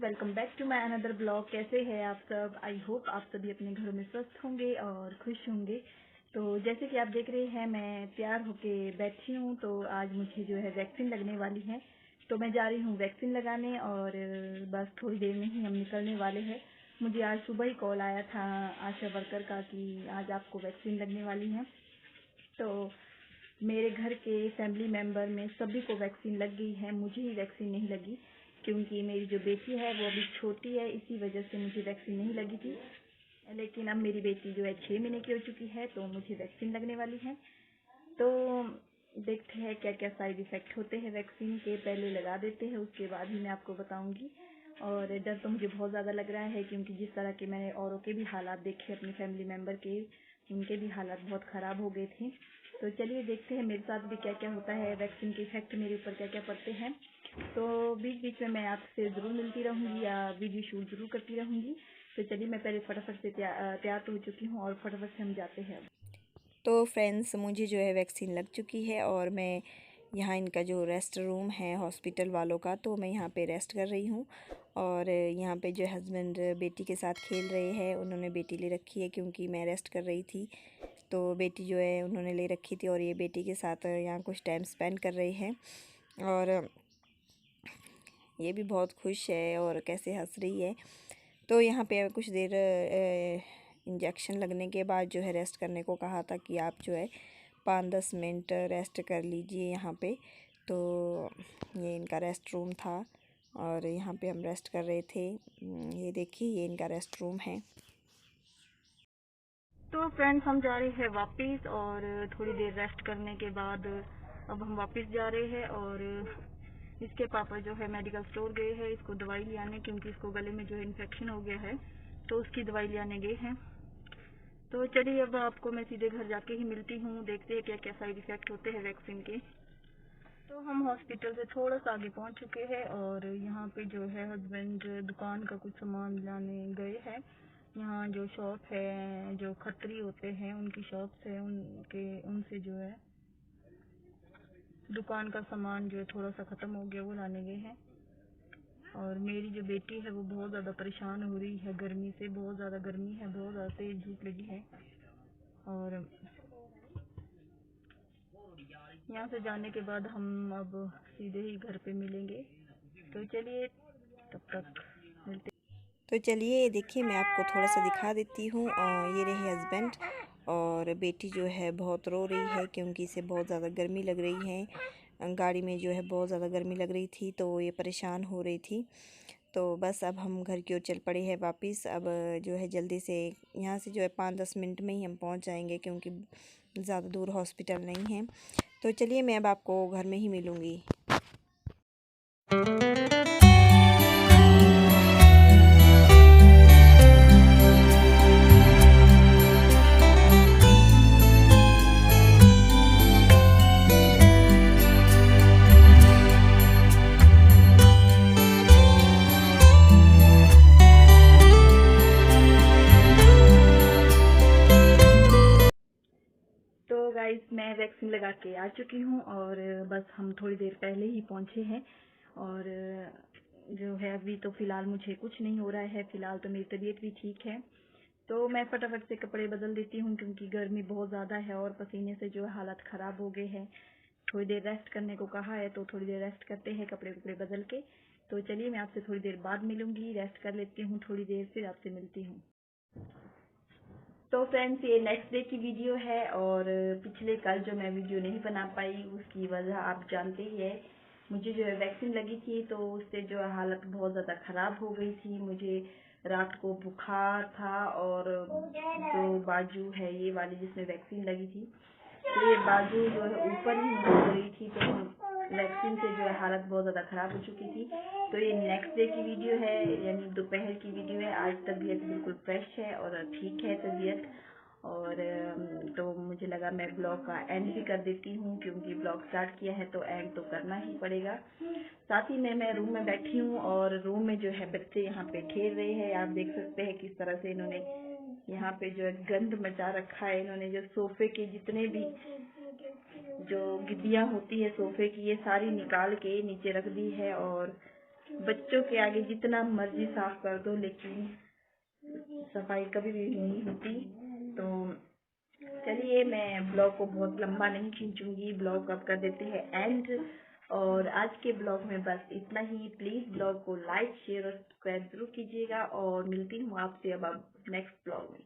Welcome back to my another blog. कैसे हैं आप सब? आई होप आप सभी अपने घरों में स्वस्थ होंगे और खुश होंगे। तो जैसे कि आप देख रहे हैं मैं तैयार होके बैठी हूँ। तो आज मुझे जो है वैक्सीन लगने वाली है, तो मैं जा रही हूँ वैक्सीन लगाने और बस थोड़ी देर में ही हम निकलने वाले हैं। मुझे आज सुबह ही कॉल आया था आशा वर्कर का कि आज आपको वैक्सीन लगने वाली है। तो मेरे घर के फैमिली मेम्बर में सभी को वैक्सीन लग गई है, मुझे ही वैक्सीन नहीं लगी क्योंकि मेरी जो बेटी है वो अभी छोटी है, इसी वजह से मुझे वैक्सीन नहीं लगी थी। लेकिन अब मेरी बेटी जो है 6 महीने की हो चुकी है तो मुझे वैक्सीन लगने वाली है। तो देखते हैं क्या क्या साइड इफ़ेक्ट होते हैं वैक्सीन के। पहले लगा देते हैं, उसके बाद ही मैं आपको बताऊंगी। और डर तो मुझे बहुत ज़्यादा लग रहा है क्योंकि जिस तरह के मैंने औरों के भी हालात देखे अपने फैमिली मेम्बर के, उनके भी हालात बहुत ख़राब हो गए थे। तो चलिए देखते हैं मेरे साथ भी क्या क्या होता है, वैक्सीन के इफेक्ट मेरे ऊपर क्या क्या पड़ते हैं। तो बीच बीच में मैं आपसे ज़रूर मिलती रहूँगी या वीडियो शूट ज़रूर करती रहूँगी। तो चलिए मैं पहले फटाफट से तैयार तो हो चुकी हूँ और फटाफट से हम जाते हैं। तो फ्रेंड्स, मुझे जो है वैक्सीन लग चुकी है और मैं यहाँ इनका जो रेस्ट रूम है हॉस्पिटल वालों का, तो मैं यहाँ पे रेस्ट कर रही हूँ। और यहाँ पे जो हस्बैंड बेटी के साथ खेल रहे हैं, उन्होंने बेटी ले रखी है क्योंकि मैं रेस्ट कर रही थी। तो बेटी जो है उन्होंने ले रखी थी और ये बेटी के साथ यहाँ कुछ टाइम स्पेंड कर रहे हैं। और ये भी बहुत खुश है और कैसे हंस रही है। तो यहाँ पे कुछ देर इंजेक्शन लगने के बाद जो है रेस्ट करने को कहा था कि आप जो है 5-10 मिनट रेस्ट कर लीजिए यहाँ पे। तो ये इनका रेस्ट रूम था और यहाँ पे हम रेस्ट कर रहे थे। ये देखिए, ये इनका रेस्ट रूम है। तो फ्रेंड्स हम जा रहे हैं वापस और थोड़ी देर रेस्ट करने के बाद अब हम वापस जा रहे हैं। और इसके पापा जो है मेडिकल स्टोर गए हैं इसको दवाई ले आने, क्योंकि इसको गले में जो है इन्फेक्शन हो गया है, तो उसकी दवाई ले आने गए हैं। तो चलिए अब आपको मैं सीधे घर जाके ही मिलती हूँ, देखते हैं क्या क्या साइड इफ़ेक्ट होते हैं वैक्सीन के। तो हम हॉस्पिटल से थोड़ा सा आगे पहुँच चुके हैं और यहाँ पे जो है हस्बैंड दुकान का कुछ सामान लाने गए हैं। यहाँ जो शॉप है, जो खत्री होते हैं उनकी शॉप है, उनसे जो है दुकान का सामान जो है थोड़ा सा ख़त्म हो गया, वो लाने गए हैं। और मेरी जो बेटी है वो बहुत ज़्यादा परेशान हो रही है गर्मी से, बहुत ज़्यादा गर्मी है, बहुत ज़्यादा तेज धूप लगी है। और यहाँ से जाने के बाद हम अब सीधे ही घर पे मिलेंगे। तो चलिए तब तक मिलते। तो चलिए देखिए, मैं आपको थोड़ा सा दिखा देती हूँ। और ये रहे हस्बैंड और बेटी जो है बहुत रो रही है क्योंकि इसे बहुत ज़्यादा गर्मी लग रही है। गाड़ी में जो है बहुत ज़्यादा गर्मी लग रही थी तो ये परेशान हो रही थी। तो बस अब हम घर की ओर चल पड़े हैं वापस। अब जो है जल्दी से यहाँ से जो है 5-10 मिनट में ही हम पहुँच जाएंगे क्योंकि ज़्यादा दूर हॉस्पिटल नहीं है। तो चलिए मैं अब आपको घर में ही मिलूँगी। तो गाइस मैं वैक्सीन लगा के आ चुकी हूँ और बस हम थोड़ी देर पहले ही पहुँचे हैं। और जो है अभी तो फ़िलहाल मुझे कुछ नहीं हो रहा है, फ़िलहाल तो मेरी तबीयत भी ठीक है। तो मैं फटाफट से कपड़े बदल देती हूँ क्योंकि गर्मी बहुत ज़्यादा है और पसीने से जो है हालत ख़राब हो गए हैं। थोड़ी देर रेस्ट करने को कहा है तो थोड़ी देर रेस्ट करते हैं कपड़े वपड़े बदल के। तो चलिए मैं आपसे थोड़ी देर बाद मिलूँगी, रेस्ट कर लेती हूँ थोड़ी देर, फिर आपसे मिलती हूँ। तो फ्रेंड्स ये नेक्स्ट डे की वीडियो है और पिछले कल जो मैं वीडियो नहीं बना पाई उसकी वजह आप जानते ही है। मुझे जो है वैक्सीन लगी थी तो उससे जो है हालत बहुत ज़्यादा ख़राब हो गई थी। मुझे रात को बुखार था और जो बाजू है ये वाली जिसमें वैक्सीन लगी थी, तो ये बाजू जो है ऊपर ही हो रही थी। तो वैक्सीन से जो है हालत बहुत ज़्यादा ख़राब हो चुकी थी। तो ये नेक्स्ट डे की वीडियो है, यानी दोपहर की वीडियो है। आज तबीयत बिल्कुल फ्रेश है और ठीक है तबीयत। और तो मुझे लगा मैं ब्लॉग का एंड भी कर देती हूँ क्योंकि ब्लॉग स्टार्ट किया है तो एंड तो करना ही पड़ेगा। साथ ही में मैं रूम में बैठी हूँ और रूम में जो है बच्चे यहाँ पे खेल रहे हैं। आप देख सकते हैं किस तरह से इन्होंने यहाँ पे जो है गंद मचा रखा है। इन्होंने जो सोफे के जितने भी जो गिद्दियाँ होती है सोफे की, ये सारी निकाल के नीचे रख दी है और बच्चों के आगे जितना मर्जी साफ कर दो लेकिन सफाई कभी भी नहीं होती। तो चलिए, मैं ब्लॉग को बहुत लंबा नहीं खींचूंगी, ब्लॉग अब कर देते हैं एंड। और आज के ब्लॉग में बस इतना ही। प्लीज ब्लॉग को लाइक शेयर और सब्सक्राइब जरूर कीजिएगा और मिलती हूँ आपसे अब नेक्स्ट ब्लॉग में।